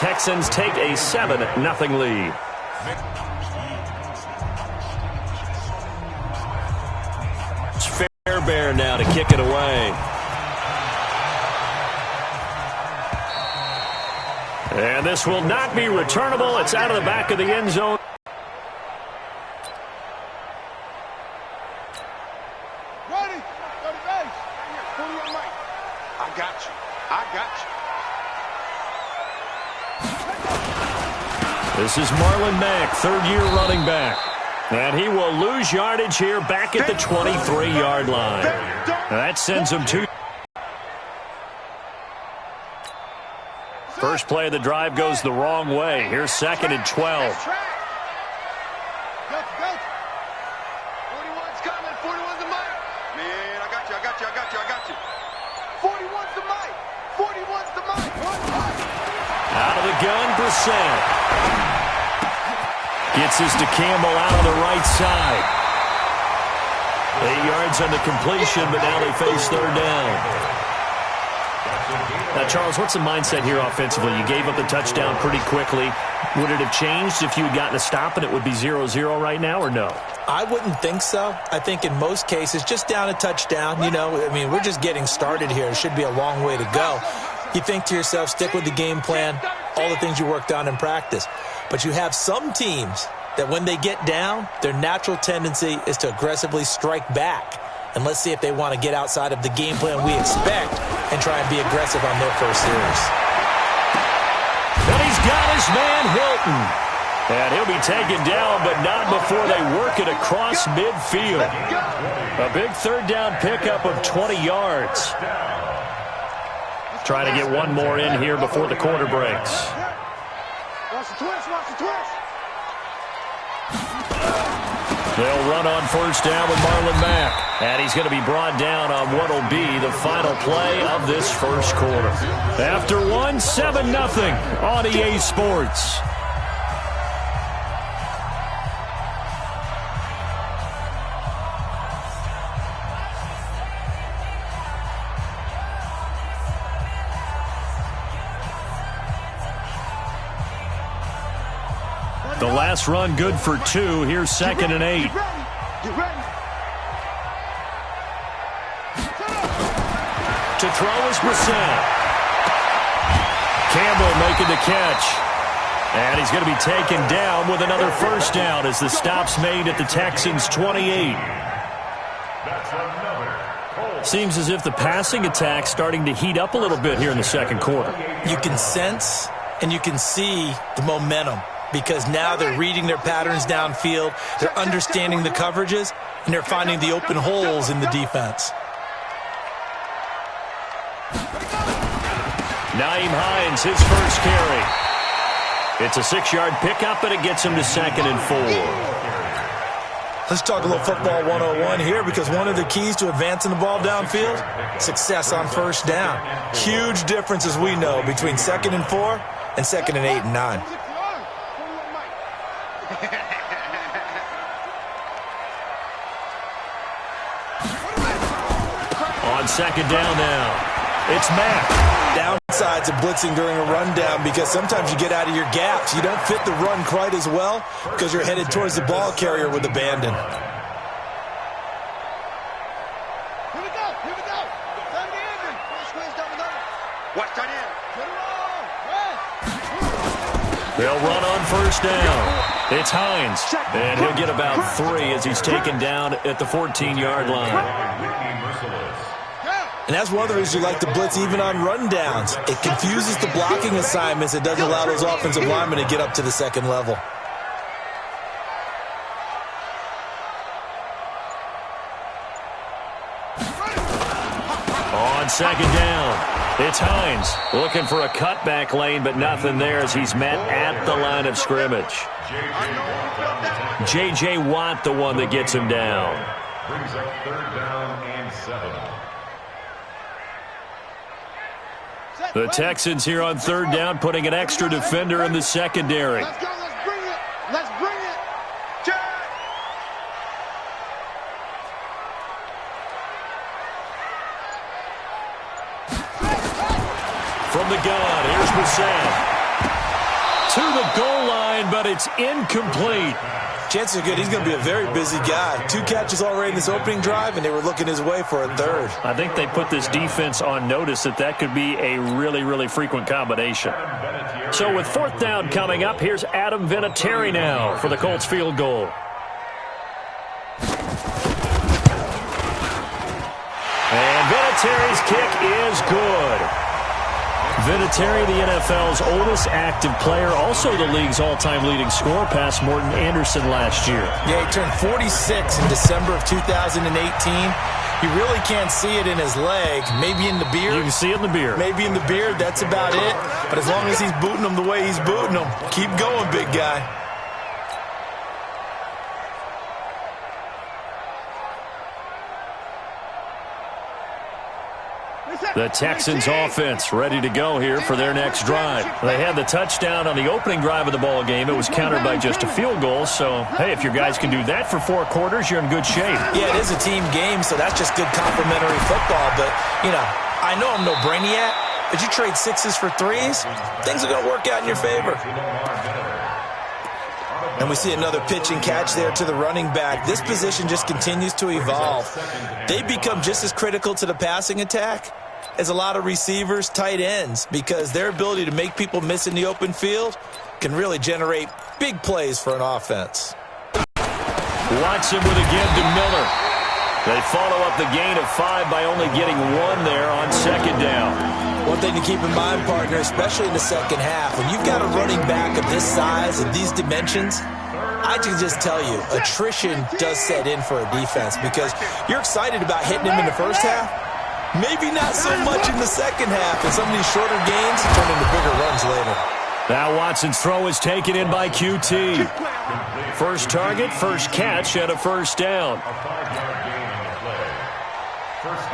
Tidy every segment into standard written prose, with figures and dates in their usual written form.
Texans take a 7-0 lead. It's Fairbairn now to kick it away. And this will not be returnable. It's out of the back of the end zone. Ready? Go to base. Pull your mic. I got you. I got you. This is Marlon Mack, third-year running back. And he will lose yardage here back at the 23-yard line. That sends him to... First play of the drive goes the wrong way. Here's 2nd and 12. Go. 41's coming. 41's the mic. Man, I got you. 41's the mic. 41's the mic. Out of the gun, Brissett. Gets this to Campbell out of the right side. 8 yards on the completion, but now they face third down. Now, Charles, what's the mindset here offensively? You gave up the touchdown pretty quickly. Would it have changed if you had gotten a stop and it would be 0-0 right now, or no? I wouldn't think so. I think in most cases, just down a touchdown, you know, I mean, we're just getting started here. It should be a long way to go. You think to yourself, stick with the game plan, all the things you worked on in practice. But you have some teams that when they get down, their natural tendency is to aggressively strike back. And let's see if they want to get outside of the game plan we expect and try and be aggressive on their first series. And he's got his man Hilton. And he'll be taken down, but not before they work it across midfield. A big third down pickup of 20 yards. Trying to get one more in here before the quarter breaks. Watch the twist. They'll run on first down with Marlon Mack. And he's going to be brought down on what will be the final play of this first quarter. After one, 7-0 on EA Sports. The last run good for 2. Here's 2nd and 8. Get ready. To throw is Brissett. Campbell making the catch. And he's going to be taken down with another first down as the stop's made at the Texans' 28. Seems as if the passing attack's starting to heat up a little bit here in the second quarter. You can sense and you can see the momentum, because now they're reading their patterns downfield, they're understanding the coverages, and they're finding the open holes in the defense. Nyheim Hines, his first carry. It's a 6-yard pickup, and it gets him to 2nd and 4. Let's talk a little football 101 here, because one of the keys to advancing the ball downfield, success on first down. Huge difference, as we know, between 2nd and 4 and 2nd and 8 and 9. On second down now, it's Mack. Downsides of blitzing during a rundown, because sometimes you get out of your gaps. You don't fit the run quite as well because you're headed towards the ball carrier with abandon. Here we go. Time to end it. Watch tight end. They'll run on first down. It's Hines, and he'll get about 3 as he's taken down at the 14-yard line. And that's one of the reasons you like to blitz even on rundowns. It confuses the blocking assignments. It doesn't allow those offensive linemen to get up to the second level. On second down, it's Hines looking for a cutback lane, but nothing there as he's met at the line of scrimmage. J.J. Watt, the one that gets him down. Brings up third down and 7. The Texans here on third down, putting an extra defender in the secondary. Let's go. Let's bring it. From the gun, here's Brissett. to the goal line, but it's incomplete. Chances are good he's going to be a very busy guy. 2 catches already in this opening drive, and they were looking his way for a third. I think they put this defense on notice that could be a really, really frequent combination. So with 4th down coming up, here's Adam Vinatieri now for the Colts field goal. And Vinatieri's kick is good. Vinatieri, the NFL's oldest active player, also the league's all-time leading scorer, past Morton Anderson last year. Yeah, he turned 46 in December of 2018. You really can't see it in his leg. Maybe in the beard. You can see it in the beard. Maybe in the beard. That's about it. But as long as he's booting them the way he's booting them, keep going, big guy. The Texans offense ready to go here for their next drive. They had the touchdown on the opening drive of the ball game. It was countered by just a field goal. So, hey, if your guys can do that for 4 quarters, you're in good shape. Yeah, it is a team game, so that's just good complimentary football. But, you know, I know I'm no brainiac, but you trade 6s for 3s, things are going to work out in your favor. And we see another pitch and catch there to the running back. This position just continues to evolve. They become just as critical to the passing attack as a lot of receivers, tight ends, because their ability to make people miss in the open field can really generate big plays for an offense. Watson with a give to Miller. They follow up the gain of 5 by only getting 1 there on 2nd down. One thing to keep in mind, partner, especially in the second half, when you've got a running back of this size and these dimensions, I can just tell you, attrition does set in for a defense because you're excited about hitting him in the first half. Maybe not so much in the second half, and some of these shorter gains turn into bigger runs later. Now Watson's throw is taken in by QT. First target, first catch, and a first down.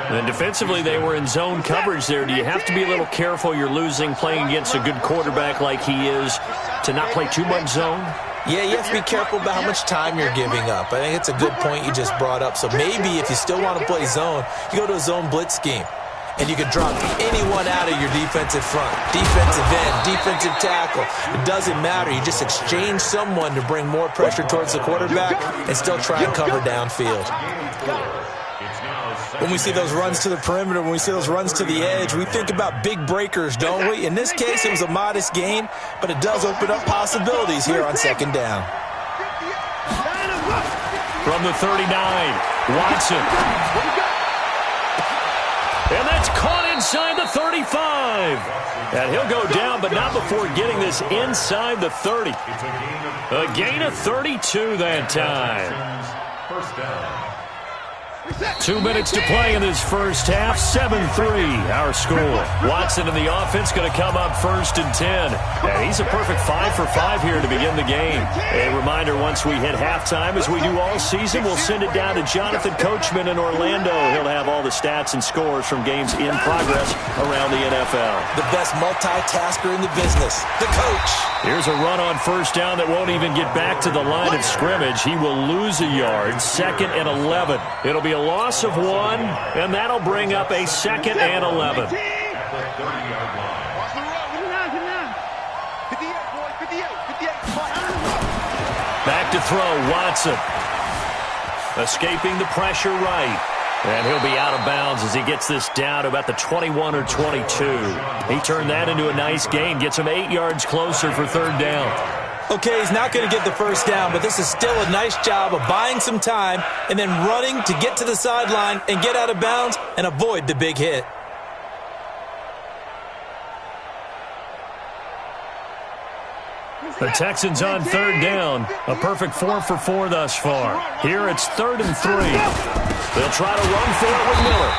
And defensively, they were in zone coverage there. Do you have to be a little careful? You're losing playing against a good quarterback like he is to not play too much zone? Yeah, you have to be careful about how much time you're giving up. I think it's a good point you just brought up. So maybe if you still want to play zone, you go to a zone blitz scheme. And you can drop anyone out of your defensive front. Defensive end, defensive tackle. It doesn't matter. You just exchange someone to bring more pressure towards the quarterback and still try and cover downfield. When we see those runs to the perimeter, when we see those runs to the edge, we think about big breakers, don't we? In this case, it was a modest gain, but it does open up possibilities here on 2nd down. From the 39, Watson. And that's caught inside the 35. And he'll go down, but not before getting this inside the 30. A gain of 32 that time. First down. 2 minutes to play in this first half. 7-3 our score. Watson in the offense going to come up 1st and 10. And he's a perfect 5 for 5 here to begin the game. A reminder, once we hit halftime, as we do all season, we'll send it down to Jonathan Coachman in Orlando. He'll have all the stats and scores from games in progress around the NFL. The best multitasker in the business, the coach. Here's a run on 1st down that won't even get back to the line of scrimmage. He will lose a yard. 2nd and 11. It'll be a loss of 1, and that'll bring up a 2nd and 11. Back to throw, Watson. Escaping the pressure right. And he'll be out of bounds as he gets this down to about the 21 or 22. He turned that into a nice gain, gets him 8 yards closer for 3rd down. Okay, he's not going to get the first down, but this is still a nice job of buying some time and then running to get to the sideline and get out of bounds and avoid the big hit. The Texans on 3rd down. A perfect 4 for 4 thus far. Here it's 3rd and 3. They'll try to run for it with Miller.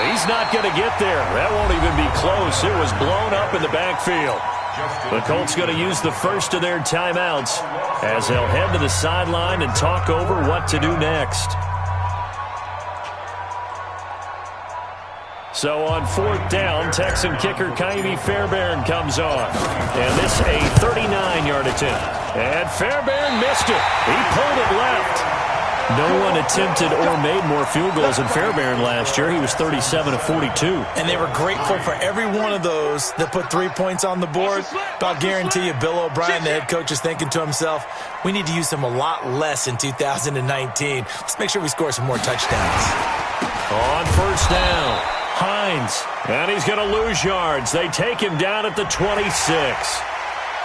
He's not going to get there. That won't even be close. It was blown up in the backfield. The Colts going to use the first of their timeouts as they'll head to the sideline and talk over what to do next. So on 4th down, Texan kicker Kaimi Fairbairn comes on. And this a 39-yard attempt. And Fairbairn missed it. He pulled it left. No one attempted or made more field goals in Fairbairn last year. He was 37 of 42. And they were grateful for every one of those that put 3 points on the board. But I'll guarantee you, Bill O'Brien, the head coach, is thinking to himself, we need to use him a lot less in 2019. Let's make sure we score some more touchdowns. On first down, Hines. And he's going to lose yards. They take him down at the 26.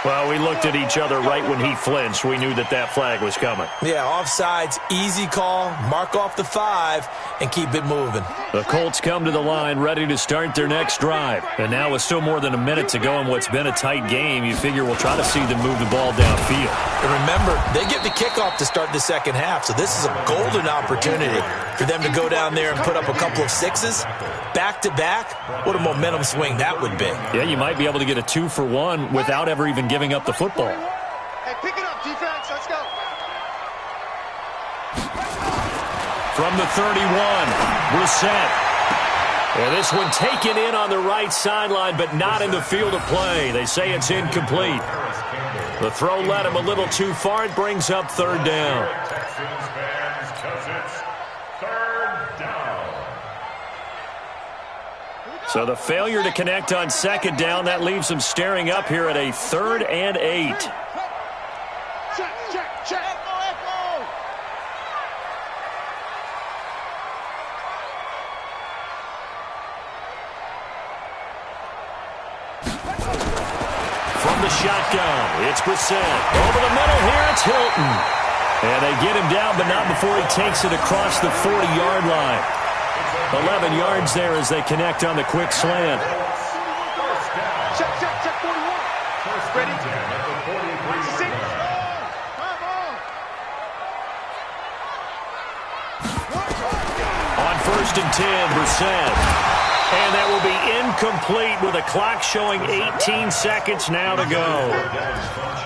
Well, we looked at each other right when he flinched. We knew that that flag was coming. Yeah, offsides, easy call, mark off the 5, and keep it moving. The Colts come to the line ready to start their next drive. And now with still more than a minute to go in what's been a tight game, you figure we'll try to see them move the ball downfield. And remember, they get the kickoff to start the second half, so this is a golden opportunity for them to go down there and put up a couple of 6s. Back-to-back, what a momentum swing that would be. Yeah, you might be able to get a 2-for-1 without ever even giving up the football. Hey, pick it up, defense. Let's go. From the 31, Brissett. And this one taken in on the right sideline, but not in the field of play. They say it's incomplete. The throw led him a little too far. It brings up third down. So the failure to connect on second down, that leaves them staring up here at a 3rd and 8. Check, check, check. Echo. From the shotgun, it's Brissett. Over the middle here, it's Hilton. And they get him down, but not before he takes it across the 40-yard line. 11 yards there as they connect on the quick slant. Check, check, check, 41. Ready? 6. On 1st and 10, Brissett. And that will be incomplete with a clock showing 18 seconds now to go.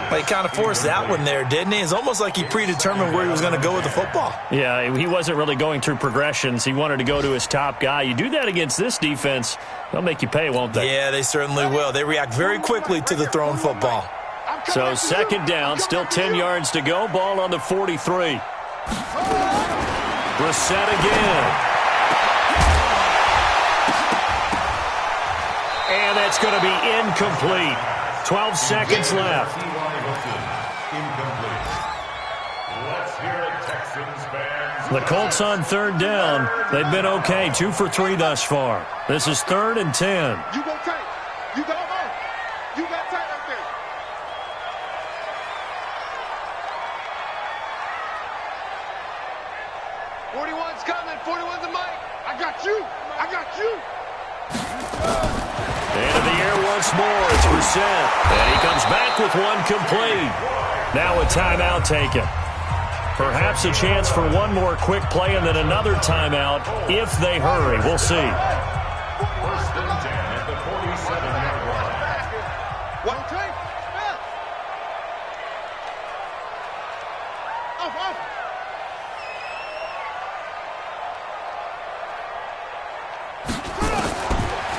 Well, he kind of forced that one there, didn't he? It's almost like he predetermined where he was going to go with the football. Yeah, he wasn't really going through progressions. He wanted to go to his top guy. You do that against this defense, they'll make you pay, won't they? Yeah, they certainly will. They react very quickly to the thrown football. So second down, still 10 yards to go. Ball on the 43. Brissett again. And that's going to be incomplete. 12 seconds left. The Colts on third down. They've been okay. 2 for 3 thus far. This is 3rd and 10. You go tight. You go home. You got tight right there. 41's coming. 41's the mic. I got you. I got you. Into the air once more. It's Brissett. And he comes back with one complete. Now a timeout taken. Perhaps a chance for one more quick play and then another timeout if they hurry. We'll see. 1st and 10 at the 47-yard line. One take. Off, off.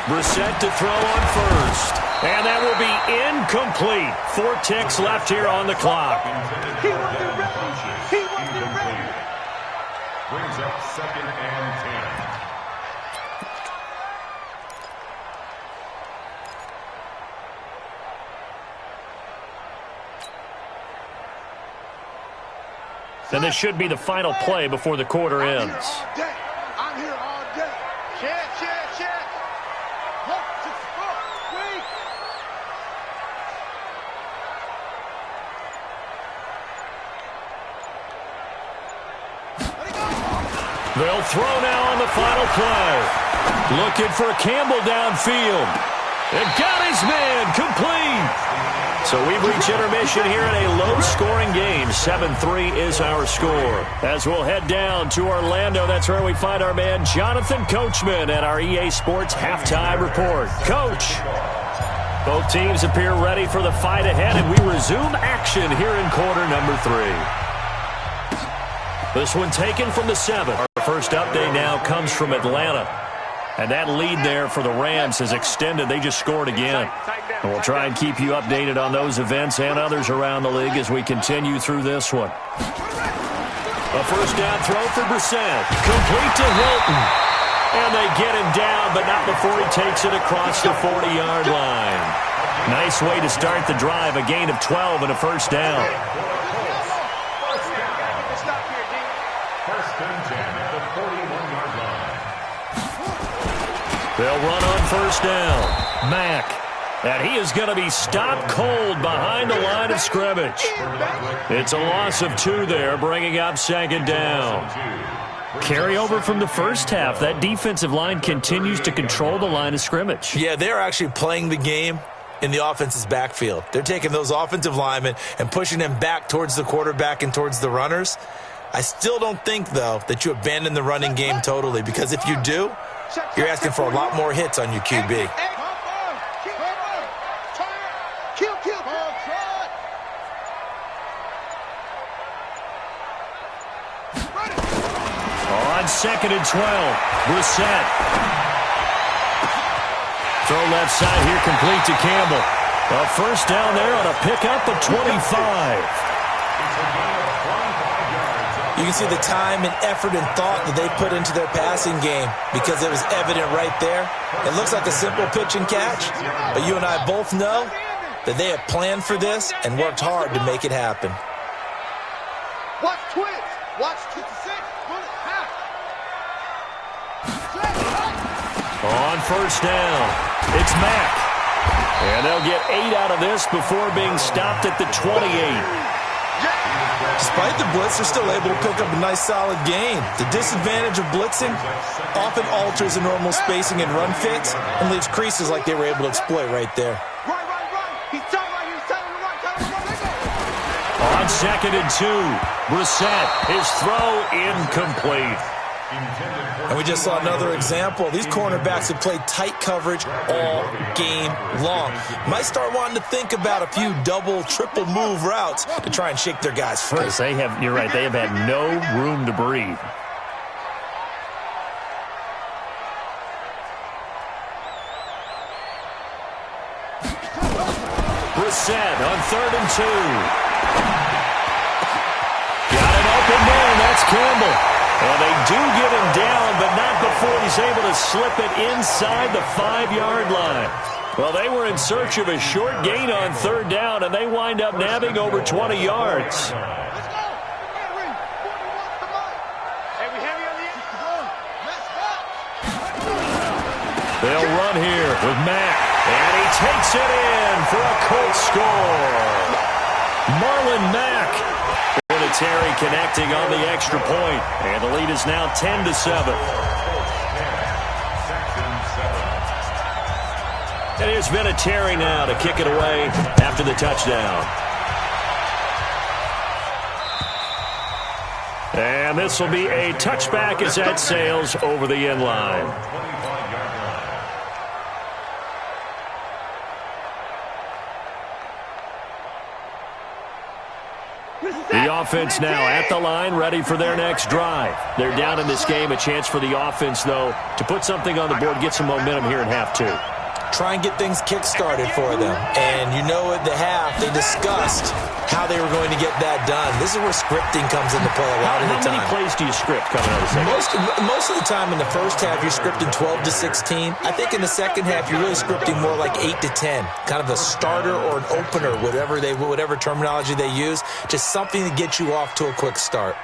Brissett to throw on first. And that will be incomplete. 4 ticks left here on the clock. He wasn't ready. He wasn't ready. Brings up 2nd and 10. And this should be the final play before the quarter ends. I'm here all day. Check, check, check. Look, just wait. They'll throw now on the final play. Looking for Campbell downfield. And got his man complete. So we've reached intermission here in a low-scoring game. 7-3 is our score. As we'll head down to Orlando, that's where we find our man Jonathan Coachman at our EA Sports Halftime Report. Coach, both teams appear ready for the fight ahead, and we resume action here in quarter number 3. This one taken from the 7. Our first update now comes from Atlanta. And that lead there for the Rams is extended. They just scored again. And we'll try and keep you updated on those events and others around the league as we continue through this one. A first down throw for Brissett. Complete to Hilton. And they get him down, but not before he takes it across the 40-yard line. Nice way to start the drive. A gain of 12 and a first down. First and 10 at the 41-yard line. They'll run on first down. Mack. And he is going to be stopped cold behind the line of scrimmage. It's a loss of 2 there, bringing up second down. Carryover from the first half. That defensive line continues to control the line of scrimmage. Yeah, they're actually playing the game in the offense's backfield. They're taking those offensive linemen and pushing them back towards the quarterback and towards the runners. I still don't think, though, that you abandon the running game totally, because if you do, you're asking for a lot more hits on your QB. On second and 12, Brissett. Throw left side here, complete to Campbell. A first down there on a pickup of 25. You can see the time and effort and thought that they put into their passing game, because it was evident right there. It looks like a simple pitch and catch, but you and I both know that they have planned for this and worked hard to make it happen. Watch twins. Watch 26. On first down, it's Mack. And they'll get 8 out of this before being stopped at the 28. Despite the blitz, they're still able to pick up a nice, solid gain. The disadvantage of blitzing often alters the normal spacing and run fits and leaves creases like they were able to exploit right there. On second and 2, Brissett, his throw incomplete. And we just saw another example. These cornerbacks have played tight coverage all game long. Might start wanting to think about a few double, triple move routes to try and shake their guys free. Because you're right, they have had no room to breathe. Brissett on third and 2. Got an open man, that's Campbell. Well, they do get him down, but not before he's able to slip it inside the 5-yard line. Well, they were in search of a short gain on third down, and they wind up nabbing over 20 yards. They'll run here with Mack, and he takes it in for a Colts score. Marlon Mack. Terry connecting on the extra point, and the lead is now 10-7. And here's Terry now to kick it away after the touchdown. And this will be a touchback as that sails over the end line. The offense now at the line, ready for their next drive. They're down in this game. A chance for the offense, though, to put something on the board, get some momentum here in half 2. Try and get things kick-started for them. And you know at the half, they discussed how they were going to get that done. This is where scripting comes into play a lot of the time. How many plays do you script coming out of the second? Most of the time in the first half, you're scripting 12 to 16. I think in the second half, you're really scripting more like 8 to 10. Kind of a starter or an opener, whatever terminology they use. Just something to get you off to a quick start.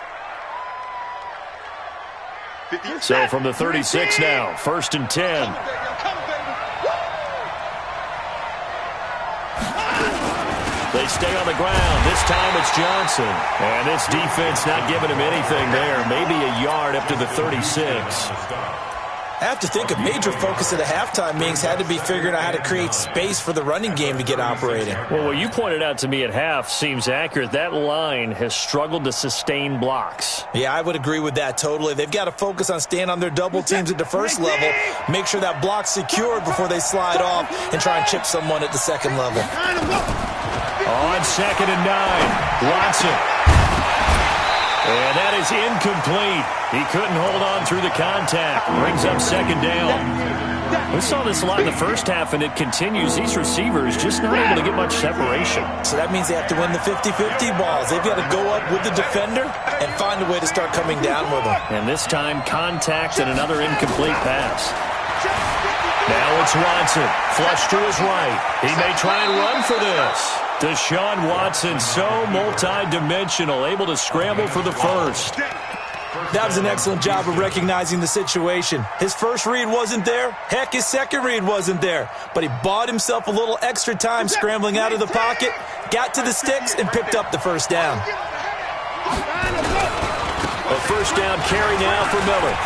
So from the 36 now, first and 10. They stay on the ground. This time it's Johnson. And this defense not giving him anything there. Maybe a yard up to the 36. I have to think a major focus of the halftime meetings had to be figuring out how to create space for the running game to get operating. Well, what you pointed out to me at half seems accurate. That line has struggled to sustain blocks. Yeah, I would agree with that totally. They've got to focus on staying on their double teams at the first level, make sure that block's secured before they slide off and try and chip someone at the second level. On second and 9, Watson. And that is incomplete. He couldn't hold on through the contact. Brings up second down. We saw this a lot in the first half, and it continues. These receivers just not able to get much separation. So that means they have to win the 50-50 balls. They've got to go up with the defender and find a way to start coming down with them. And this time, contact and another incomplete pass. Now it's Watson, flush to his right. He may try and run for this. Deshaun Watson, so multi-dimensional, able to scramble for the first. That was an excellent job of recognizing the situation. His first read wasn't there. Heck, his second read wasn't there. But he bought himself a little extra time scrambling out of the pocket, got to the sticks, and picked up the first down. A first down carry now for Miller.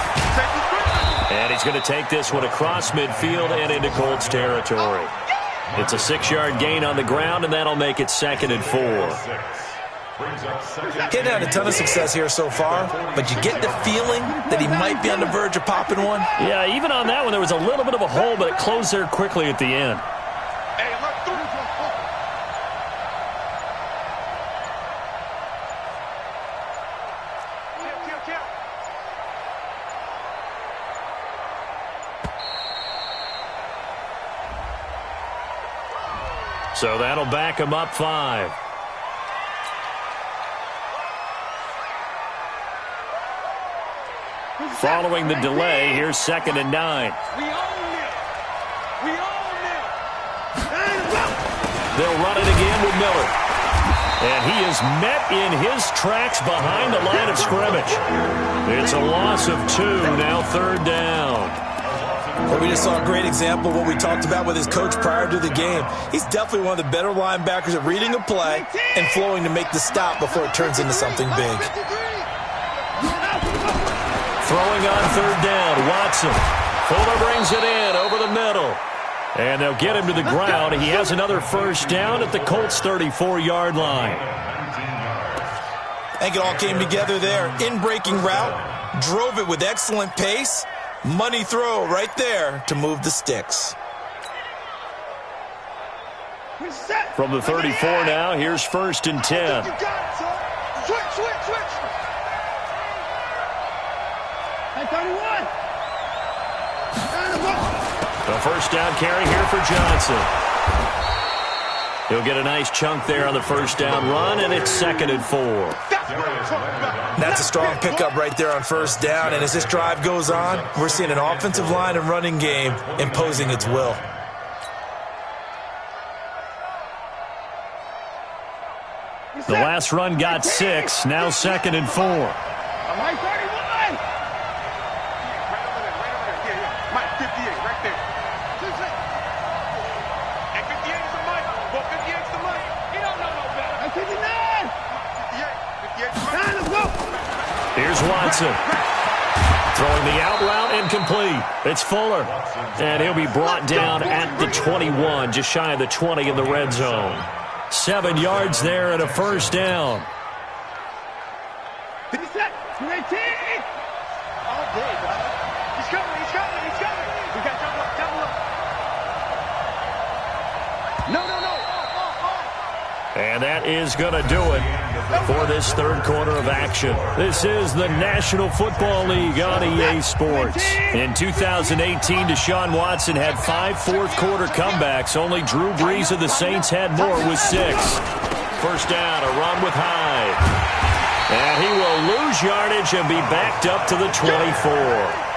And he's going to take this one across midfield and into Colts territory. It's a 6-yard gain on the ground, and that'll make it 2nd and 4. He's had a ton of success here so far, but you get the feeling that he might be on the verge of popping one. Yeah, even on that one, there was a little bit of a hole, but it closed there quickly at the end. So that'll back him up 5. Following the delay, here's 2nd and 9. We own it. We own it. They'll run it again with Miller. And he is met in his tracks behind the line of scrimmage. It's a loss of 2, now 3rd down. Well, we just saw a great example of what we talked about with his coach prior to the game. He's definitely one of the better linebackers at reading a play and flowing to make the stop before it turns into something big. Throwing on 3rd down, Watson. Fuller brings it in over the middle. And they'll get him to the ground. He has another first down at the Colts' 34-yard line. I think it all came together there. In-breaking route, drove it with excellent pace. Money throw right there to move the sticks. From the 34 now, here's 1st and 10. Switch. Hey, 31. The first down carry here for Johnson. He'll get a nice chunk there on the first down run, and it's 2nd and 4. That's a strong pickup right there on first down, and as this drive goes on, we're seeing an offensive line and running game imposing its will. The last run got 6, now 2nd and 4. All right, 31. Mike, 58, right there. And 58 is the Mike. Well, 58 is the Mike. He don't know no better. And 59. 58. Let's go. Here's Watson. Throwing the out route incomplete. It's Fuller. And he'll be brought down at the 21, just shy of the 20 in the red zone. 7 yards there and a first down. 57. 18. All day, brother. He's coming. We got double up. No. And that is going to do it for this 3rd quarter of action. This is the National Football League on EA Sports. In 2018, Deshaun Watson had 5 fourth-quarter comebacks. Only Drew Brees of the Saints had more with 6. First down, a run with Hyde. And he will lose yardage and be backed up to the 24.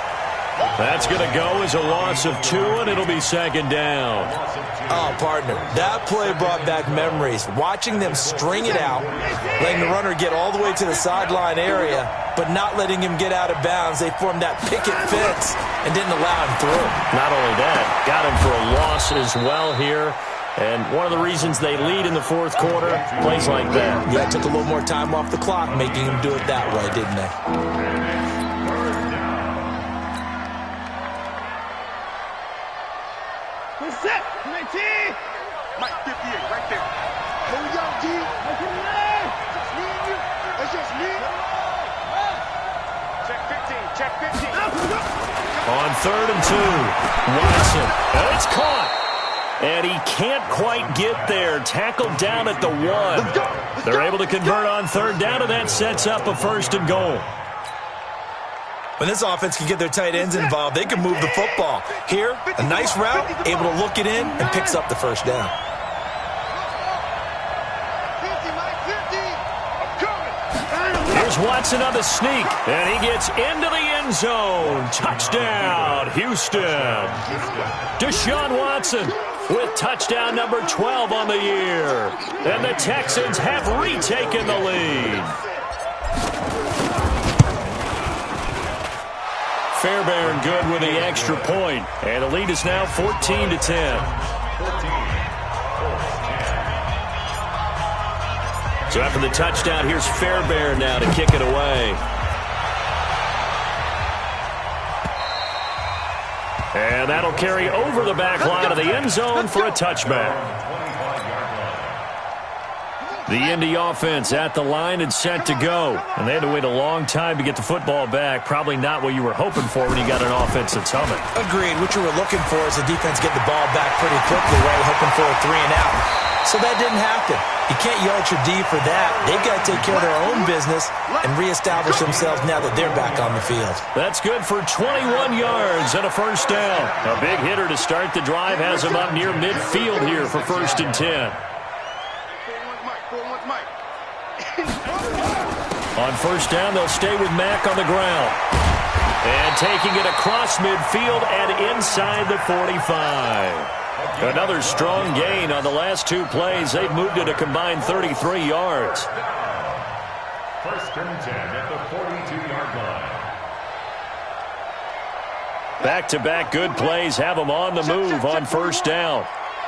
That's going to go as a loss of 2, and it'll be 2nd down. Oh, partner, that play brought back memories. Watching them string it out, letting the runner get all the way to the sideline area, but not letting him get out of bounds. They formed that picket fence and didn't allow him through. Not only that, got him for a loss as well here. And one of the reasons they lead in the 4th quarter, plays like that. Yeah, took a little more time off the clock, making him do it that way, didn't they? Set. 19. Mike, 58, right there. Here we go, G. Just me and you. It's just me. Check 15. On 3rd and 2, Watson. And it's caught. And he can't quite get there. Tackled down at the 1. They're able to convert on 3rd down, and that sets up a 1st and goal. When this offense can get their tight ends involved, they can move the football. Here, a nice route, able to look it in, and picks up the first down. Here's Watson on the sneak, and he gets into the end zone. Touchdown, Houston. Deshaun Watson with touchdown number 12 on the year. And the Texans have retaken the lead. Fairbairn good with the extra point, and the lead is now 14-10. So after the touchdown, here's Fairbairn now to kick it away. And that'll carry over the back line of the end zone for a touchback. The Indy offense at the line and set to go. And they had to wait a long time to get the football back. Probably not what you were hoping for when you got an offense that's humming. Agreed. What you were looking for is the defense get the ball back pretty quickly, right? Hoping for a 3-and-out. So that didn't happen. You can't yell at your D for that. They've got to take care of their own business and reestablish themselves now that they're back on the field. That's good for 21 yards and a first down. A big hitter to start the drive has him up near midfield here for 1st and 10. On first down, they'll stay with Mack on the ground. And taking it across midfield and inside the 45. Another strong gain on the last 2 plays. They've moved it a combined 33 yards. 1st and 10 at the 42-yard line. Back-to-back good plays have them on the move on first down.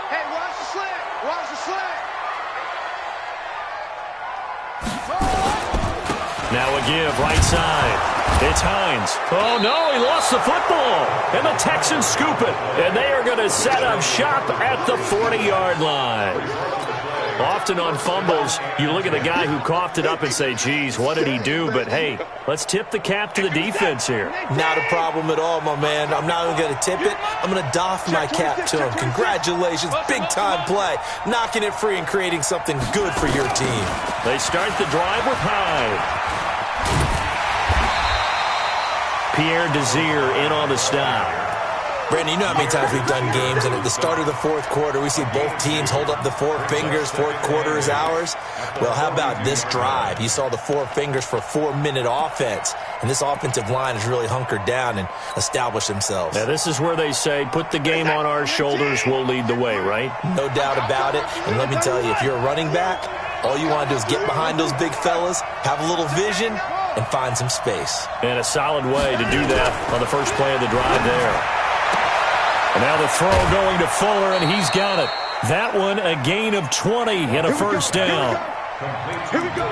Hey, watch the slant. Watch the slant. Now a give, right side. It's Hines. Oh, no, he lost the football. And the Texans scoop it. And they are going to set up shop at the 40-yard line. Often on fumbles, you look at the guy who coughed it up and say, geez, what did he do? But, hey, let's tip the cap to the defense here. Not a problem at all, my man. I'm not even going to tip it. I'm going to doff my cap to him. Congratulations. Big-time play. Knocking it free and creating something good for your team. They start the drive with Hyde. Pierre Desir in on the stop. Brandon, you know how many times we've done games, and at the start of the 4th quarter, we see both teams hold up the 4 fingers, 4th quarter is ours. Well, how about this drive? You saw the 4 fingers for 4-minute offense, and this offensive line has really hunkered down and established themselves. Now, this is where they say, put the game on our shoulders, we'll lead the way, right? No doubt about it, and let me tell you, if you're a running back, all you want to do is get behind those big fellas, have a little vision, and find some space. And a solid way to do that on the first play of the drive there. And now the throw going to Fuller, and he's got it. That one, a gain of 20 and a first down. Here we go.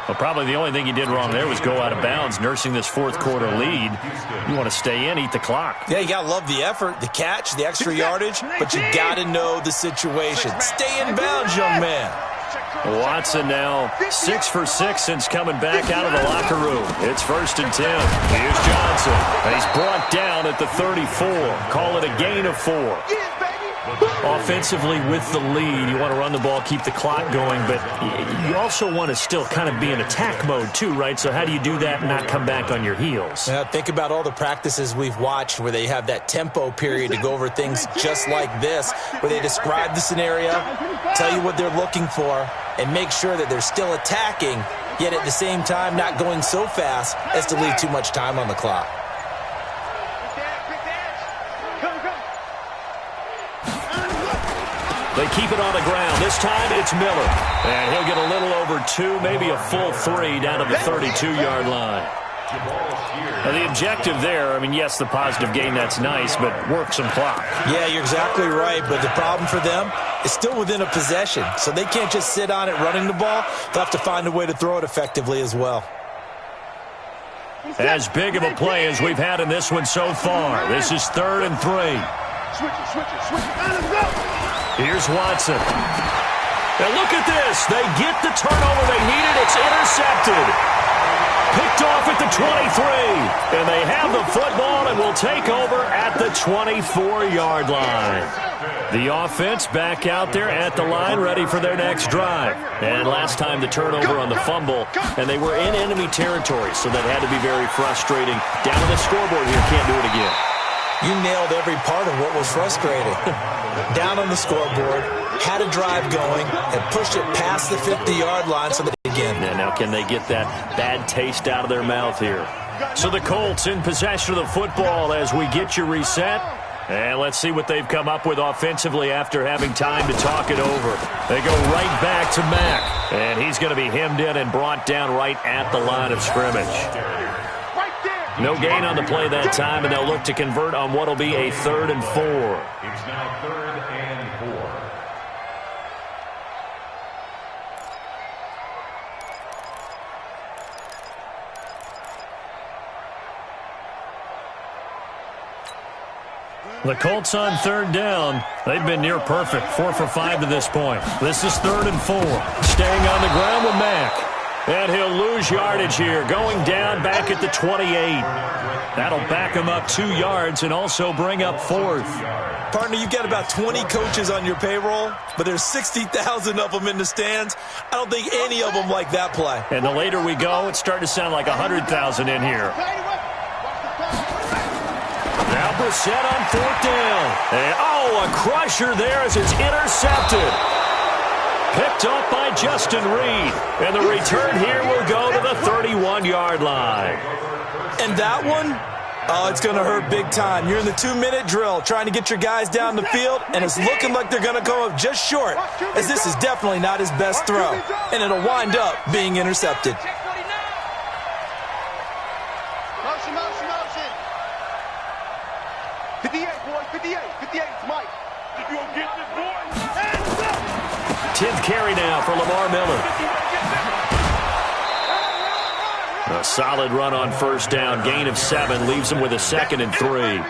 Well, probably the only thing he did wrong there was go out of bounds, nursing this 4th quarter lead. You want to stay in, eat the clock. Yeah, you got to love the effort, the catch, the extra yardage, but you got to know the situation. Stay in bounds, young man. Watson now 6 for 6 since coming back out of the locker room. It's 1st and 10. Here's Johnson. And he's brought down at the 34. Call it a gain of 4. Offensively with the lead, you want to run the ball, keep the clock going, but you also want to still kind of be in attack mode too, right? So how do you do that and not come back on your heels? Think about all the practices we've watched where they have that tempo period to go over things just like this, where they describe the scenario, tell you what they're looking for, and make sure that they're still attacking, yet at the same time not going so fast as to leave too much time on the clock. They keep it on the ground. This time it's Miller. And he'll get a little over 2, maybe a full 3 down to the 32-yard line. Now the objective there, I mean, yes, the positive gain, that's nice, but work some clock. Yeah, you're exactly right, but the problem for them is still within a possession, so they can't just sit on it running the ball. They'll have to find a way to throw it effectively as well. As big of a play as we've had in this one so far. This is 3rd and 3. Switch it. Here's Watson. Now look at this. They get the turnover they needed. It's intercepted. Picked off at the And they have the football and will take over at the 24-yard line. The offense back out there at the line, ready for their next drive. And last time the turnover on the fumble, and they were in enemy territory, so that had to be very frustrating. Down on the scoreboard here, can't do it again. You nailed every part of what was frustrating. Down on the scoreboard, had a drive going, and pushed it past the 50-yard line so that again. And now can they get that bad taste out of their mouth here? So the Colts in possession of the football as we get you reset. And let's see what they've come up with offensively after having time to talk it over. They go right back to Mack. And he's going to be hemmed in and brought down right at the line of scrimmage. No gain on the play that time, and they'll look to convert on what will be a 3rd and 4. It's now 3rd and 4. The Colts on 3rd down. They've been near perfect, 4 for 5 to this point. This is 3rd and 4. Staying on the ground with Mack. And he'll lose yardage here, going down back at the 28. That'll back him up 2 yards and also bring up 4th. Partner, you've got about 20 coaches on your payroll, but there's 60,000 of them in the stands. I don't think any of them like that play. And the later we go, it's starting to sound like 100,000 in here. Now Brissett on 4th down. And, a crusher there as it's intercepted. Picked up by Justin Reed. And the return here will go to the 31-yard line. And that one, it's going to hurt big time. You're in the 2-minute drill trying to get your guys down the field, and it's looking like they're going to come up just short, as this is definitely not his best throw. And it'll wind up being intercepted. Motion, motion, motion. 58, boy, 58, 58, Mike. You gonna get this, boy? Hands up! 10th carry now for Lamar Miller. A solid run on 1st down. Gain of 7 leaves him with a 2nd and 3.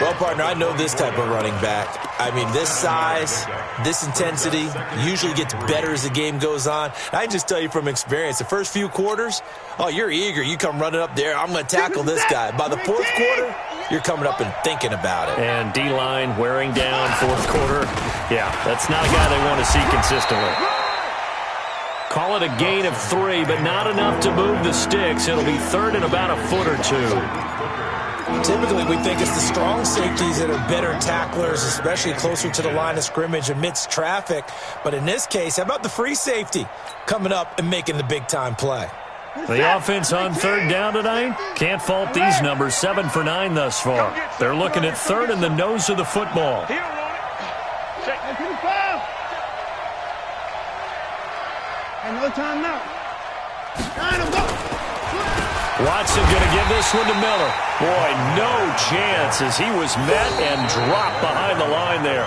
Well, partner, I know this type of running back. I mean, this size, this intensity usually gets better as the game goes on. I can just tell you from experience, the first few quarters, you're eager. You come running up there, I'm going to tackle this guy. By the 4th quarter, you're coming up and thinking about it. And D-line wearing down 4th quarter. Yeah, that's not a guy they want to see consistently. Call it a gain of 3, but not enough to move the sticks. It'll be 3rd and about a foot or 2. Typically, we think it's the strong safeties that are better tacklers, especially closer to the line of scrimmage amidst traffic. But in this case, how about the free safety coming up and making the big-time play? The offense on 3rd down tonight, can't fault these numbers, 7 for 9 thus far. They're looking at 3rd in the nose of the football. Another time now. Watson going to give this one to Miller. Boy, no chance as he was met and dropped behind the line there.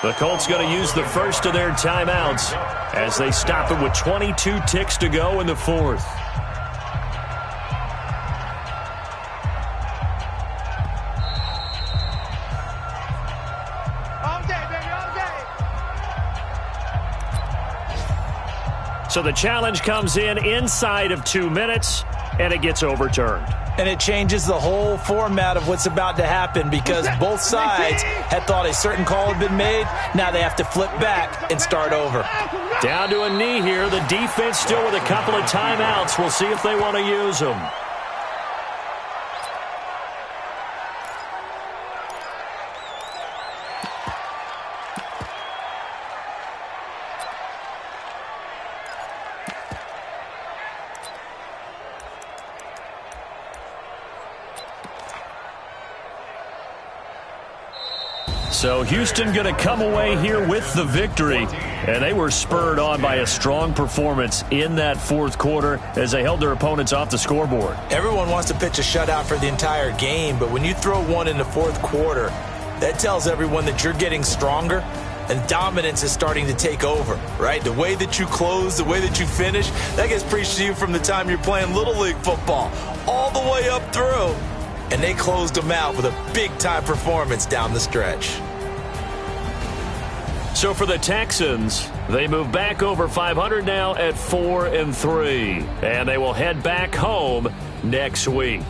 The Colts going to use the first of their timeouts as they stop it with 22 ticks to go in the 4th. So the challenge comes in inside of 2 minutes, and it gets overturned. And it changes the whole format of what's about to happen because both sides had thought a certain call had been made. Now they have to flip back and start over. Down to a knee here. The defense still with a couple of timeouts. We'll see if they want to use them. So Houston going to come away here with the victory, and they were spurred on by a strong performance in that 4th quarter as they held their opponents off the scoreboard. Everyone wants to pitch a shutout for the entire game, but when you throw one in the 4th quarter, that tells everyone that you're getting stronger and dominance is starting to take over, right? The way that you close, the way that you finish, that gets preached to you from the time you're playing Little League football all the way up through. And they closed them out with a big-time performance down the stretch. So for the Texans, they move back over 500 now at 4-3. And they will head back home next week.